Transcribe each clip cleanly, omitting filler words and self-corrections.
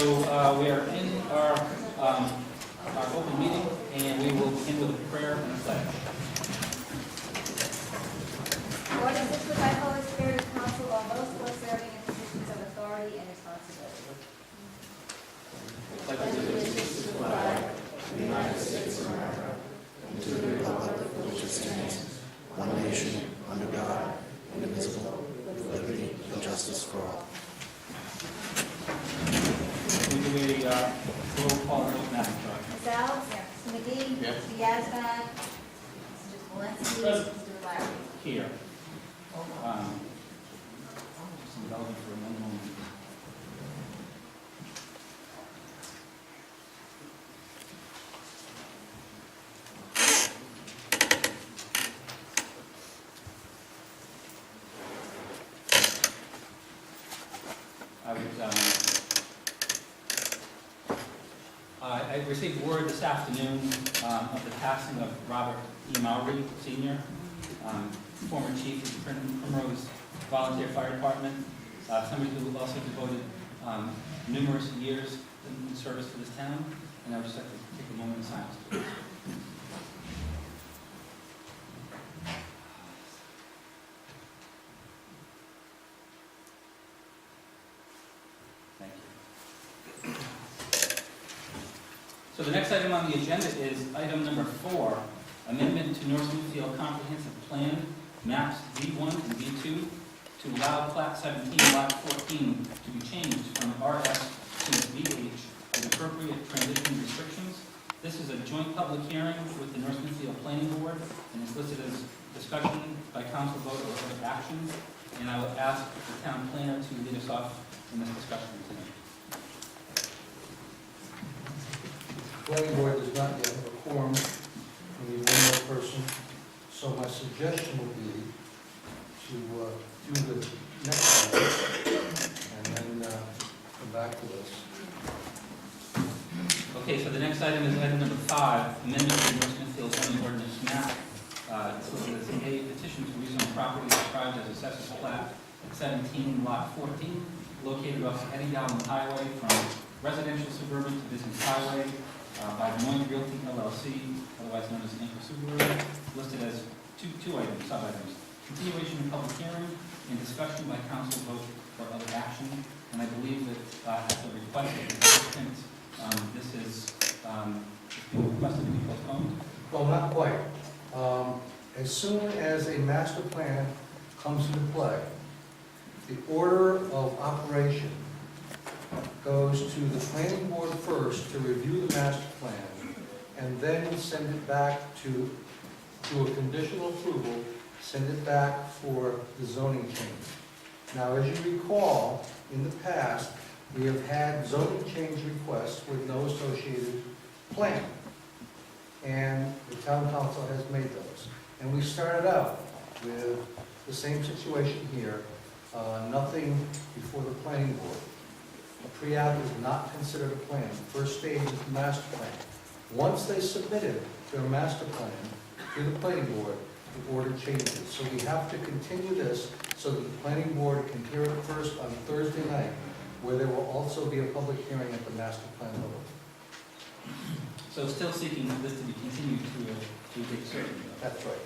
we are in our open meeting, and we will begin with a prayer and a pledge. Lord, assist with thy Holy Spirit and counsel all those who are serving in positions of authority and responsibility. Pledge allegiance to the flag of the United States of America, and to the republic for which it stands, one nation, under God, indivisible, with liberty and justice for all. We do a roll call vote now. Ms. Alves? Mr. McGee? Yes. Mr. Yazbek? Mr. Walensky? Present. Mr. Larry? Here. Just indulge me for one moment. I received word this afternoon of the passing of Robert E. Mowry, Sr., former chief of the Primrose Volunteer Fire Department, somebody who also devoted numerous years in service to this town, and I would just like to take a moment of silence. Thank you. So the next item on the agenda is item number 4, amendment to North Smithfield Comprehensive Plan, maps V1 and V2, to allow plat 17, lot 14 to be changed from RS to VH with appropriate transition restrictions. This is a joint public hearing with the North Smithfield Planning Board, and is listed as discussion by council vote or other action. And I will ask the town planner to lead us off in this discussion tonight. Planning board does not yet have a quorum, we need one more person, so my suggestion would be to do the next item, and then come back to this. Okay, so the next item is item number 5, amendment to the North Smithfield zoning ordinance map. It's listed as a petition to rezone property described as assessors plat 17, lot 14, located off Eddie Dowland Highway from residential suburban to business highway, by Des Moines Realty LLC, otherwise known as Anchor Subaru, listed as two items, sub-items. Continuation of public hearing and discussion by council vote for other action. And I believe that at the request of the applicant, this is being requested to be postponed. Well, not quite. As soon as a master plan comes into play, the order of operation goes to the planning board first to review the master plan, and then send it back to a conditional approval, send it back for the zoning change. Now, as you recall, in the past, we have had zoning change requests with no associated plan, and the town council has made those. And we started out with the same situation here, nothing before the planning board. A pre-app is not considered a plan. The first stage is the master plan. Once they submitted their master plan to the planning board, the order changes. So we have to continue this so that the planning board can hear it first on Thursday night, where there will also be a public hearing at the master plan level. So still seeking this to be continued to a date certain. That's right.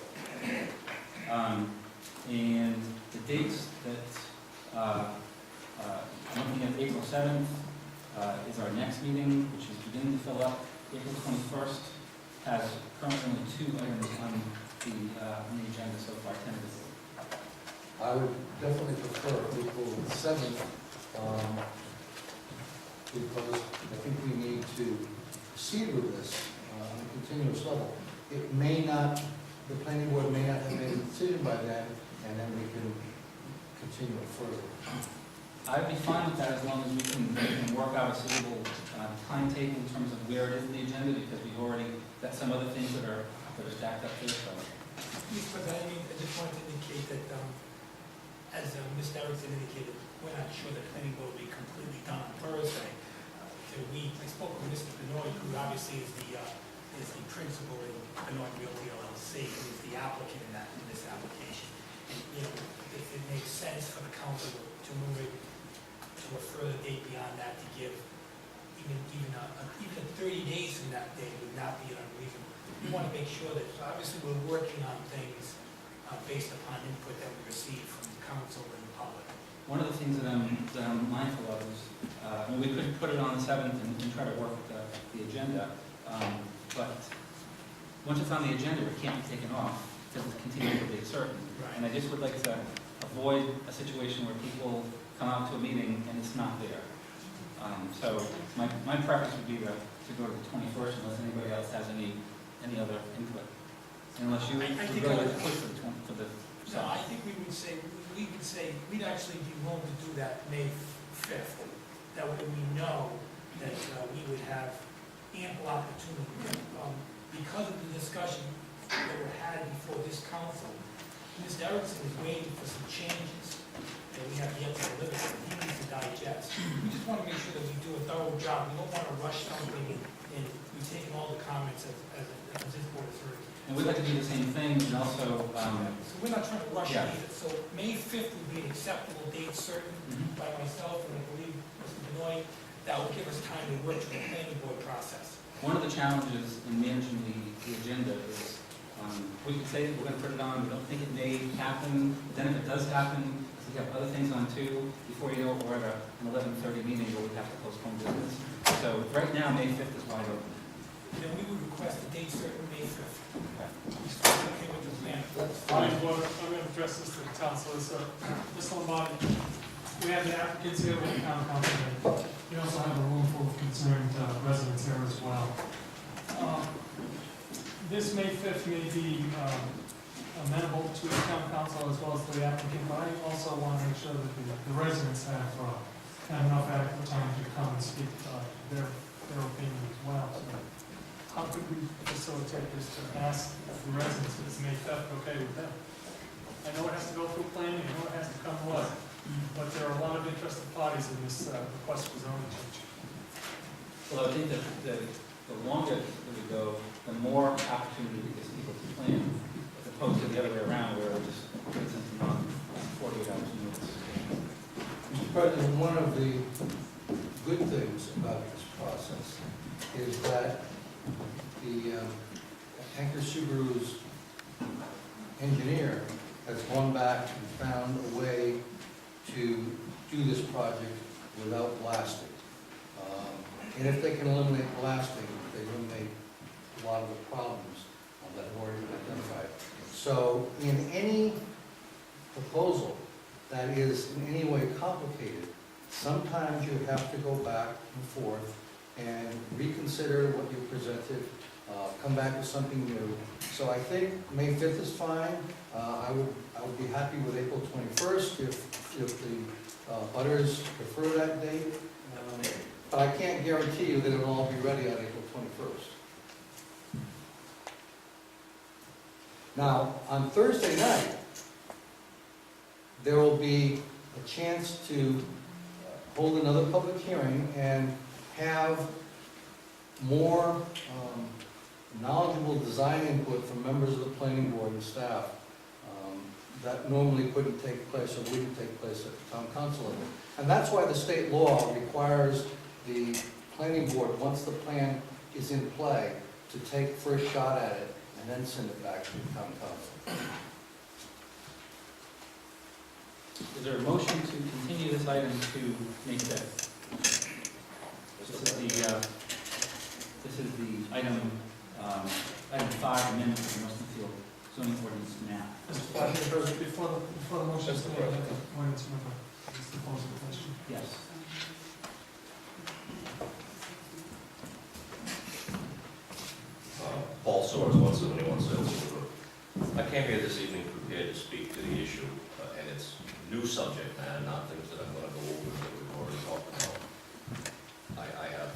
And the dates that I'm looking at April 7th is our next meeting, which is beginning to fill up. April 21st has currently 2 items on the agenda so far, tentatively. I would definitely prefer April 7th, because I think we need to proceed with this on a continuous level. It may not, the planning board may not have made a decision by then, and then we can continue it further. I'd be fine with that as long as we can work out a suitable timetable in terms of where it is in the agenda, because we've already got some other things that are stacked up here. So. Mr. President, I just wanted to indicate that, as Ms. Erickson indicated, we're not sure the planning board will be completely done on Thursday. I spoke with Mr. Benoit, who obviously is the principal in Benoit Realty LLC, who is the applicant in this application. And, if it makes sense for the council to move it to a further date beyond that to give even 30 days from that day would not be unreasonable. We want to make sure that, so obviously, we're working on things based upon input that we receive from the council and the public. One of the things that I'm mindful of is, we could put it on the 7th and try to work with the agenda, but once it's on the agenda, it can't be taken off because it's continuing to be certain. Right. And I just would like to avoid a situation where people come out to a meeting and it's not there. So my preference would be to go to the 21st unless anybody else has any other input. Unless you I think really I like would- to push for the No, I think we would say, we'd actually be willing to do that May 5th. That way we know that we would have ample opportunity. Because of the discussion that were had before this council, Ms. Erickson is waiting for some changes that we have yet to deliver, that he needs to digest. We just want to make sure that we do a thorough job. We don't want to rush something and we've taken all the comments as this board has heard. And we'd like to do the same thing and also, So we're not trying to rush Yeah. either. So May 5th would be an acceptable date certain by myself and I believe Mr. Benoit. That will give us time to work through the planning board process. one of the challenges in managing the agenda is, we can say that we're gonna put it on, we don't think it may happen, then if it does happen, because we have other things on too, before you know it, we're at an 11:30 meeting where we have to postpone business. So right now, May 5th is wide open. Then we would request a date certain May 5th. He's okay with the plan. Point of order, I'm going to address this to the town solicitor. Mr. Lombardi, we have the applicants here with the town council. We also have a room full of concerned residents here as well. This May 5th may be amenable to the town council as well as the applicant, but I also want to make sure that the residents have enough adequate time to come and speak their opinion as well. So how could we facilitate this to ask the residents if it's May 5th okay with them? I know it has to go through planning, I know it has to come to us, but there are a lot of interested parties in this request for zoning change. Well, I think that the longer that we go, the more opportunity it gives people to plan, as opposed to the other way around where it just puts it on 48 hours notice. Mr. President, one of the good things about this process is that the Anchor Subaru's engineer has gone back and found a way to do this project without blasting. And if they can eliminate blasting, they eliminate a lot of the problems that have already been identified. So in any proposal that is in any way complicated, sometimes you have to go back and forth and reconsider what you presented, come back with something new. So I think May 5th is fine. I would be happy with April 21st if the butters prefer that date. But I can't guarantee you that it'll all be ready on April 21st. Now, on Thursday night, there will be a chance to hold another public hearing and have more knowledgeable design input from members of the planning board and staff that normally couldn't take place or wouldn't take place at the town council level. And that's why the state law requires the planning board, once the plan is in play, to take first shot at it and then send it back to the town council. Is there a motion to continue this item to May 5th? This is the item 5, amendment to the Smithfield zoning ordinance map. Mr. President, before the motion is made, I'd like to point into the proposal question. Yes. Paul Soares, 171 Smithfield Road. I came here this evening prepared to speak to the issue, and it's new subject matter, not things that I'm going to go over that we've already talked about. I have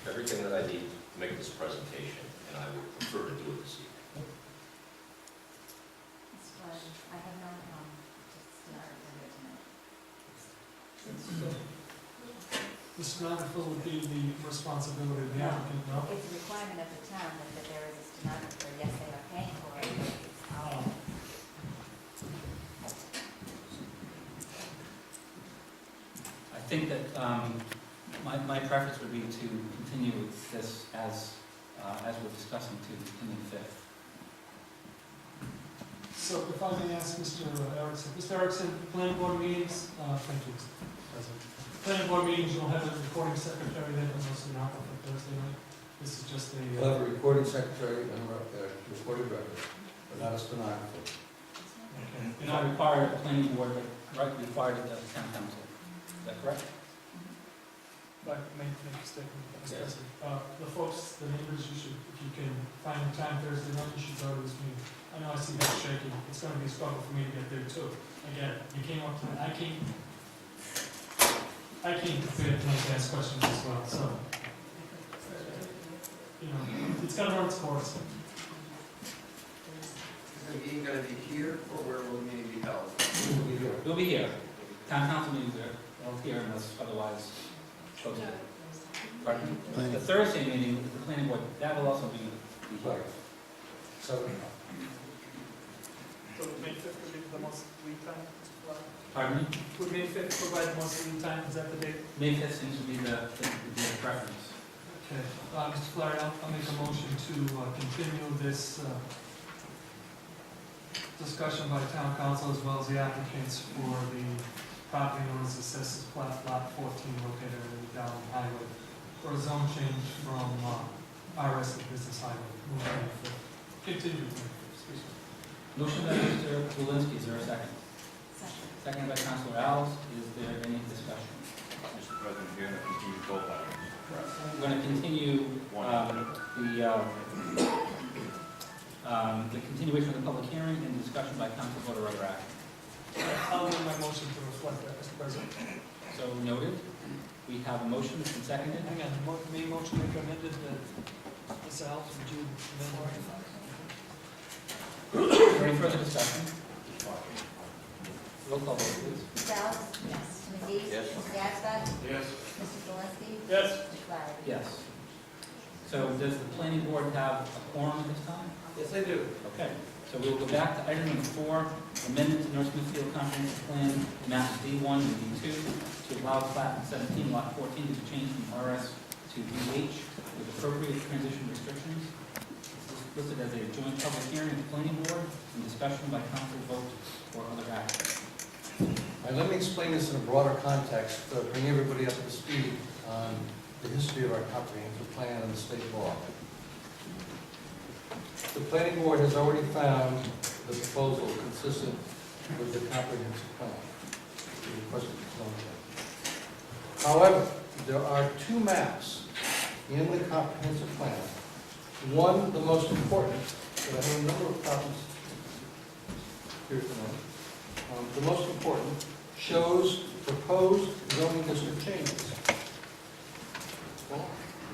everything that I need to make this presentation, and I would prefer to do it this evening. I have not, just started tonight. The stenographer would be the responsibility of the applicant, no? It's a requirement of the town that there is a stenographer, yes, they are paying for it. I think that My preference would be to continue this as we're discussing to continue the 5th. So if I may ask Mr. Erickson, Mr. Erickson, planning board meetings, thank you, Mr. President. Planning board meetings, you'll have a recording secretary there, but mostly not for Thursday night. This is just a. We'll have a recording secretary and a recorded record, but not a stenographer. Okay. You're not required at the planning board, but required at the town council. Is that correct? If I could make a statement, Mr. Yes. President. The folks, the neighbors, you should, if you can find the time Thursday night, you should go to this meeting. I know I see that shaking. It's gonna be a struggle for me to get there too. Again, you came up to me, I came prepared to ask questions as well, so. You know, it's gotta run its course. Is the meeting going to be here, or where will the meeting be held? We'll be here. We'll be here. Town council meetings are held here unless otherwise chosen. Pardon? The Thursday meeting with the planning board, that will also be here. So, So May 5th would be the most lead time? Pardon me? Would May 5th provide the most lead time? Is that the date? May 5th seems to be the preference. Okay, Mr. Flaherty, I'll make a motion to continue this discussion by town council as well as the applicants for the property known as Assessors Plat Lot 14 located in the Down Highway for a zone change from RS to Business Highway. Continue. Excuse me. Motion by Mr. Walensky, is there a second? Second by Councilor Alves, is there any discussion? Mr. President, you're going to continue both items. We're going to continue the continuation of the public hearing and discussion by council vote or other action. I'll amend my motion to reflect that, Mr. President. So noted. We have a motion that's been seconded. Hang on, main motion recommended that Ms. Alves, would you amend? Is there any further discussion? Roll call vote, please. Ms. Alves? Yes. Ms. McGee? Yes. Mr. Gaspar? Yes. Mr. Zelinski? Yes. Mr. Flaherty? Yes. So does the planning board have a quorum at this time? Yes, I do. Okay. So we will go back to item number 4, amendment to North Smithfield Comprehensive Plan, maps D1 and D2, to allow plat 17, lot 14 to be changed from RS to BH with appropriate transition restrictions. This is listed as a joint public hearing of the planning board and discussion by council vote or other action. and let me explain this in a broader context to bring everybody up to speed on the history of our comprehensive plan and the state law. The planning board has already found the proposal consistent with the comprehensive plan. The requested zone change. However, there are 2 maps in the comprehensive plan. One, the most important, that I have a number of copies here tonight. The most important shows proposed zoning district changes. Well,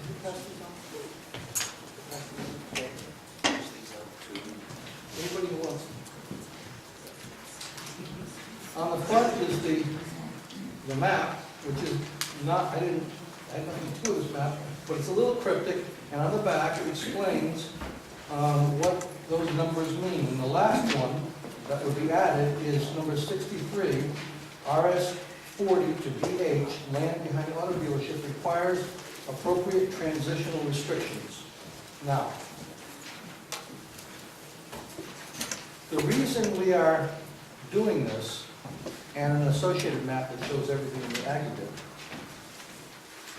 did you pass these on? Anybody who wants them. On the front is the map, which is not, I had nothing to do with this map, but it's a little cryptic, and on the back it explains what those numbers mean. And the last one that would be added is number 63, RS 40 to BH, land behind auto dealership requires appropriate transitional restrictions. Now, the reason we are doing this, and an associated map that shows everything in the aggregate,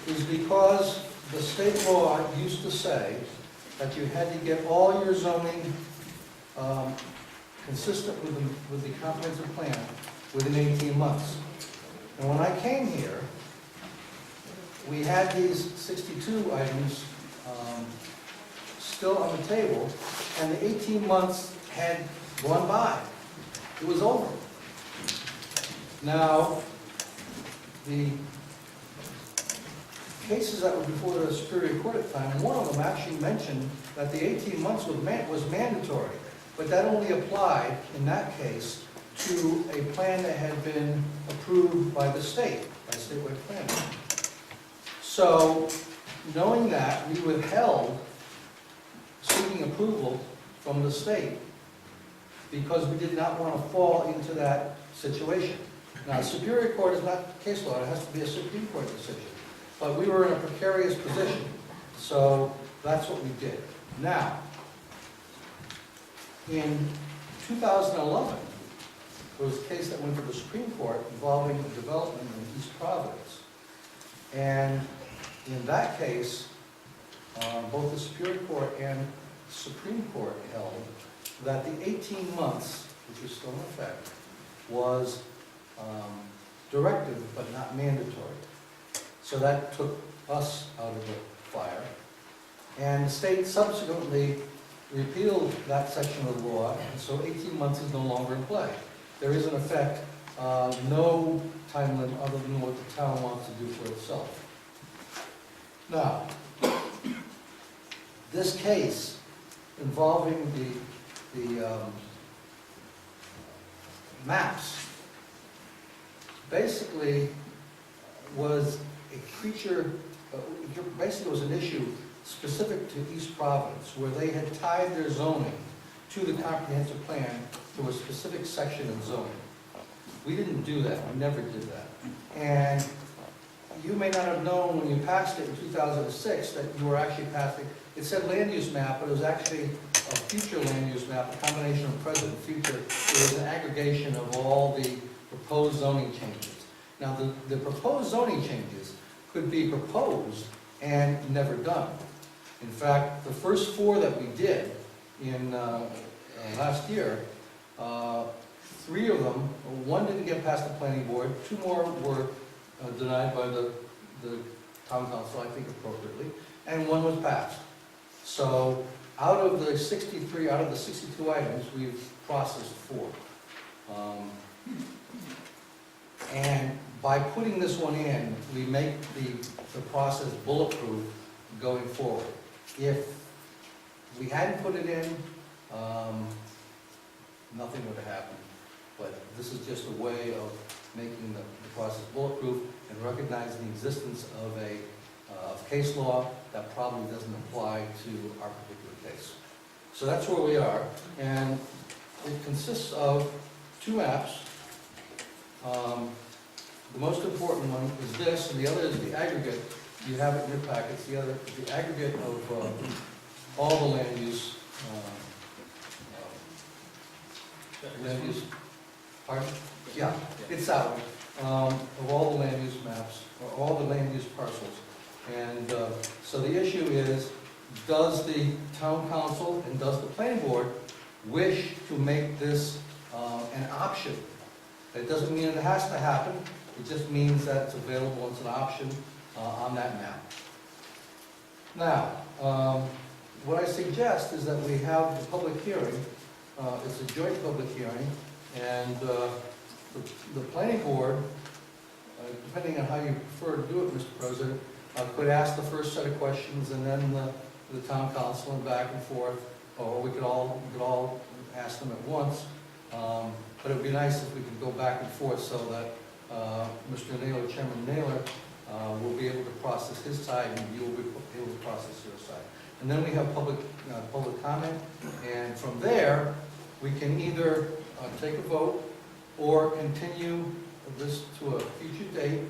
is because the state law used to say that you had to get all your zoning consistent with the comprehensive plan within 18 months. And when I came here, we had these 62 items still on the table, and the 18 months had gone by. It was over. Now, the cases that were before the Superior Court at the time, one of them actually mentioned that the 18 months was mandatory, but that only applied, in that case, to a plan that had been approved by the state, by statewide planning. So, knowing that, we withheld seeking approval from the state because we did not want to fall into that situation. Now, Superior Court is not case law, it has to be a Supreme Court decision. but we were in a precarious position, so that's what we did. Now, in 2011, there was a case that went to the Supreme Court involving the development in East Providence. And in that case, both the Superior Court and Supreme Court held that the 18 months, which is still in effect, was directive but not mandatory. So that took us out of the fire. And the state subsequently repealed that section of the law, and so 18 months is no longer in play. There is in effect no time limit other than what the town wants to do for itself. Now, this case involving the maps basically was a creature, basically was an issue specific to East Providence, where they had tied their zoning to the comprehensive plan to a specific section of zoning. We didn't do that, we never did that. And you may not have known when you passed it in 2006 that you were actually passing, it said land use map, but it was actually a future land use map, a combination of present and future. It was an aggregation of all the proposed zoning changes. Now, the proposed zoning changes could be proposed and never done. In fact, the first 4 that we did in last year, 3 of them, 1 didn't get past the planning board, 2 more were denied by the town council, I think appropriately, and 1 was passed. So out of the 63, out of the 62 items, we've processed 4. And by putting this one in, we make the process bulletproof going forward. If we hadn't put it in, nothing would have happened. But this is just a way of making the process bulletproof and recognizing the existence of a case law that probably doesn't apply to our particular case. So that's where we are, and it consists of 2 maps. The most important one is this, and the other is the aggregate. You have it in your packets. The other is the aggregate of all the land use. Land use. Pardon? Yeah, it's that one. Of all the land use maps, or all the land use parcels. And so the issue is, does the town council and does the planning board wish to make this an option? It doesn't mean it has to happen, it just means that it's available as an option on that map. Now, what I suggest is that we have the public hearing. It's a joint public hearing, and the planning board, depending on how you prefer to do it, Mr. President, could ask the first set of questions, and then the town council, and back and forth, or we could all ask them at once. But it would be nice if we could go back and forth so that Mr. Naylor, Chairman Naylor, will be able to process his side, and you will be able to process your side. And then we have public comment, and from there, we can either take a vote or continue this to a future date.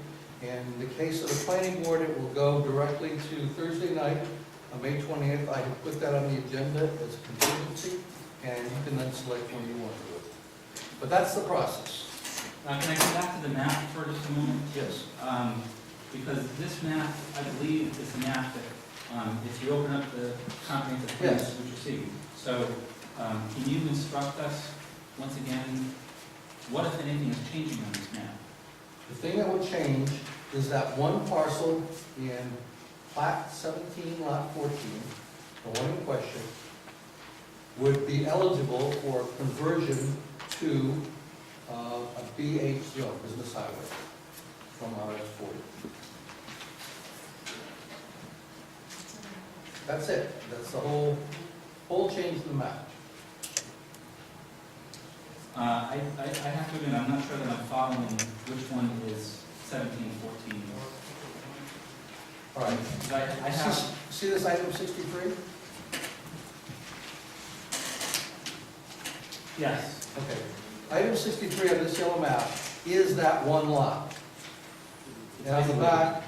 And in the case of the planning board, it will go directly to Thursday night, on May 20th. I have put that on the agenda as a contingency, and you can then select when you want to do it. But that's the process. Can I come back to the map for just a moment? Yes. Because this map, I believe, is a map that, if you open up the comprehensive plan, Yes. that's what you see. So, can you instruct us, once again, what, if anything, is changing on this map? The thing that would change is that one parcel in Plat 17, Lot 14, the one in question, would be eligible for conversion to a BH zone, business highway, from RS 40. That's it. That's the whole change to the map. I have to admit, I'm not sure that I'm following which one is 17, 14. All right. I have, See this item 63? yes. Okay. Item 63 on this yellow map is that one lot. And on the back,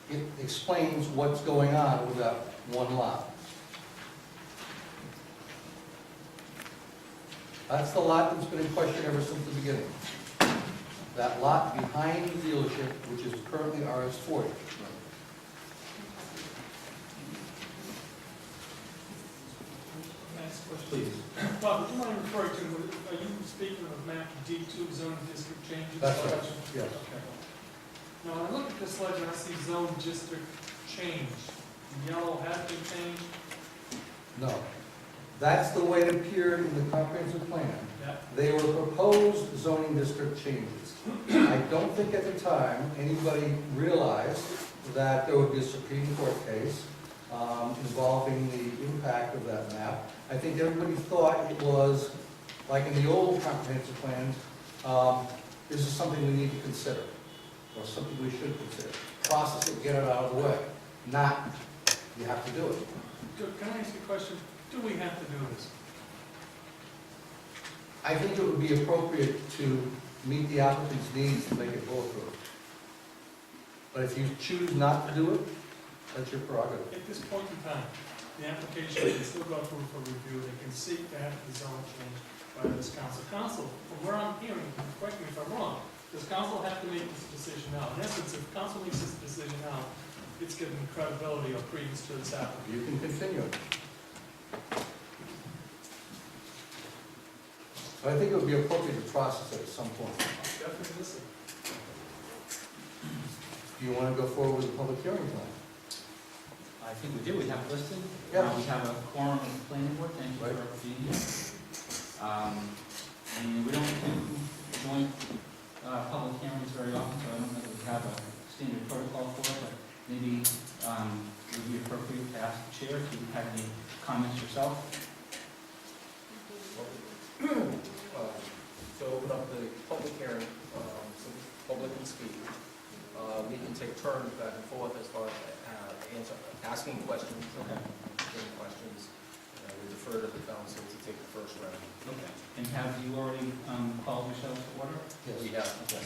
it explains what's going on with that one lot. That's the lot that's been in question ever since the beginning. That lot behind the dealership, which is currently RS40. Next question. Please. Bob, would you mind referring to, are you speaking of map D2 zoning district changes? That's right, yes. Okay. Now, when I look at this legend, I see zone district change. Yellow has been changed. No. That's the way it appeared in the comprehensive plan. Yeah. They were proposed zoning district changes. I don't think at the time anybody realized that there would be a Supreme Court case involving the impact of that map. I think everybody thought it was, like in the old comprehensive plans, this is something we need to consider, or something we should consider. Process it, get it out of the way. Not, you have to do it. Can I ask you a question? Do we have to do this? I think it would be appropriate to meet the applicant's needs to make it bulletproof. But if you choose not to do it, that's your prerogative. At this point in time, the application can still go through for review. They can seek to have the zone changed by this council. Council, from where I'm hearing, correct me if I'm wrong, does council have to make this decision now? In essence, if council makes this decision now, it's giving credibility or credence to this application. You can continue it. But I think it would be appropriate to process it at some point. Definitely listen. Do you want to go forward with the public hearing tonight? I think we do, we have it listed. Yeah. We have a quorum of the planning board, thank you for being here. And we don't do joint public hearings very often, so I don't know that we have a standard protocol for it, but maybe it would be appropriate to ask the chair if you have any comments yourself. To open up the public hearing, so the public can speak. We can take turns back and forth as far as asking questions, Okay. getting questions. We defer to the council to take the first round. Okay. And have you already called yourself to order? Yes. We have. Okay.